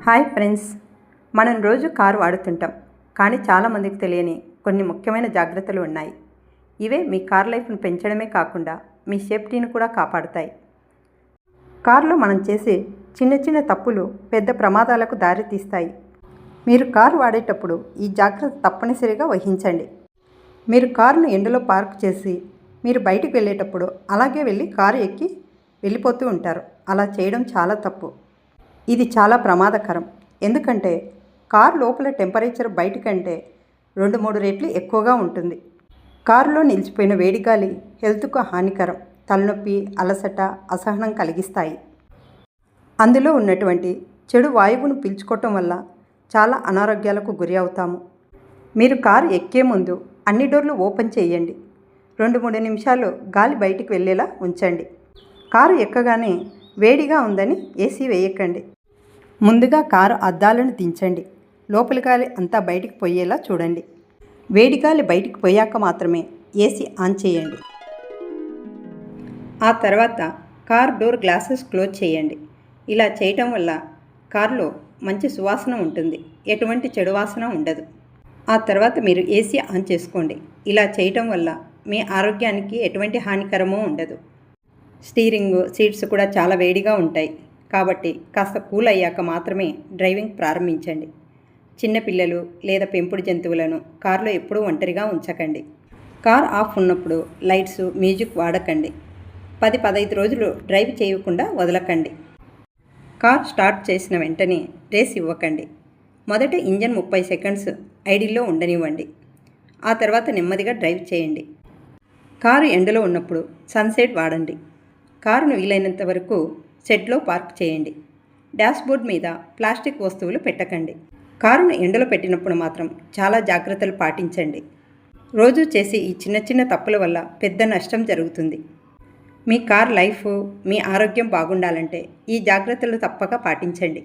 Hi friends, మనం రోజు car వాడుతుంటాం. కానీ చాలామందికి తెలియని కొన్ని ముఖ్యమైన జాగ్రత్తలు ఉన్నాయి. ఇవే మీ కార్ లైఫ్ను పెంచడమే కాకుండా మీ సేఫ్టీని కూడా కాపాడుతాయి. కారులో మనం చేసే చిన్న చిన్న తప్పులు పెద్ద ప్రమాదాలకు దారితీస్తాయి. మీరు కారు వాడేటప్పుడు ఈ జాగ్రత్త తప్పనిసరిగా వహించండి. మీరు కారును ఎండలో పార్క్ చేసి మీరు బయటికి వెళ్ళేటప్పుడు అలాగే వెళ్ళి కారు ఎక్కి వెళ్ళిపోతూ ఉంటారు. అలా చేయడం చాలా తప్పు. ఇది చాలా ప్రమాదకరం. ఎందుకంటే కారు లోపల టెంపరేచర్ బయట కంటే 2-3 రెట్లు ఎక్కువగా ఉంటుంది. కారులో నిలిచిపోయిన వేడిగాలి హెల్త్కు హానికరం. తలనొప్పి, అలసట, అసహనం కలిగిస్తాయి. అందులో ఉన్నటువంటి చెడు వాయువును పీల్చుకోవటం వల్ల చాలా అనారోగ్యాలకు గురి అవుతాము. మీరు కారు ఎక్కే ముందు అన్ని డోర్లు ఓపెన్ చేయండి. 2-3 నిమిషాలు గాలి బయటికి వెళ్ళేలా ఉంచండి. కారు ఎక్కగానే వేడిగా ఉందని ఏసీ వేయకండి. ముందుగా కారు అద్దాలను దించండి. లోపలి గాలి అంతా బయటికి పోయేలా చూడండి. వేడి గాలి బయటికి పోయాక మాత్రమే ఏసీ ఆన్ చేయండి. ఆ తర్వాత కార్ డోర్ గ్లాసెస్ క్లోజ్ చేయండి. ఇలా చేయటం వల్ల కారులో మంచి సువాసన ఉంటుంది. ఎటువంటి చెడు వాసన ఉండదు. ఆ తర్వాత మీరు ఏసీ ఆన్ చేసుకోండి. ఇలా చేయటం వల్ల మీ ఆరోగ్యానికి ఎటువంటి హానికరమూ ఉండదు. స్టీరింగ్, సీట్స్ కూడా చాలా వేడిగా ఉంటాయి. కాబట్టి కాస్త కూల్ అయ్యాక మాత్రమే డ్రైవింగ్ ప్రారంభించండి. చిన్నపిల్లలు లేదా పెంపుడు జంతువులను కారులో ఎప్పుడూ ఒంటరిగా ఉంచకండి. కార్ ఆఫ్ ఉన్నప్పుడు లైట్స్, మ్యూజిక్ వాడకండి. 10-15 రోజులు డ్రైవ్ చేయకుండా వదలకండి. కార్ స్టార్ట్ చేసిన వెంటనే రేస్ ఇవ్వకండి. మొదట ఇంజన్ 30 సెకండ్స్ ఐడిల్లో ఉండనివ్వండి. ఆ తర్వాత నెమ్మదిగా డ్రైవ్ చేయండి. కారు ఎండలో ఉన్నప్పుడు సన్సెట్ వాడండి. కారును వీలైనంత వరకు షెడ్లో పార్క్ చేయండి. డాష్బోర్డ్ మీద ప్లాస్టిక్ వస్తువులు పెట్టకండి. కారును ఎండలో పెట్టినప్పుడు మాత్రం చాలా జాగ్రత్తలు పాటించండి. రోజు చేసే ఈ చిన్న చిన్న తప్పుల వల్ల పెద్ద నష్టం జరుగుతుంది. మీ కార్ లైఫ్, మీ ఆరోగ్యం బాగుండాలంటే ఈ జాగ్రత్తలు తప్పక పాటించండి.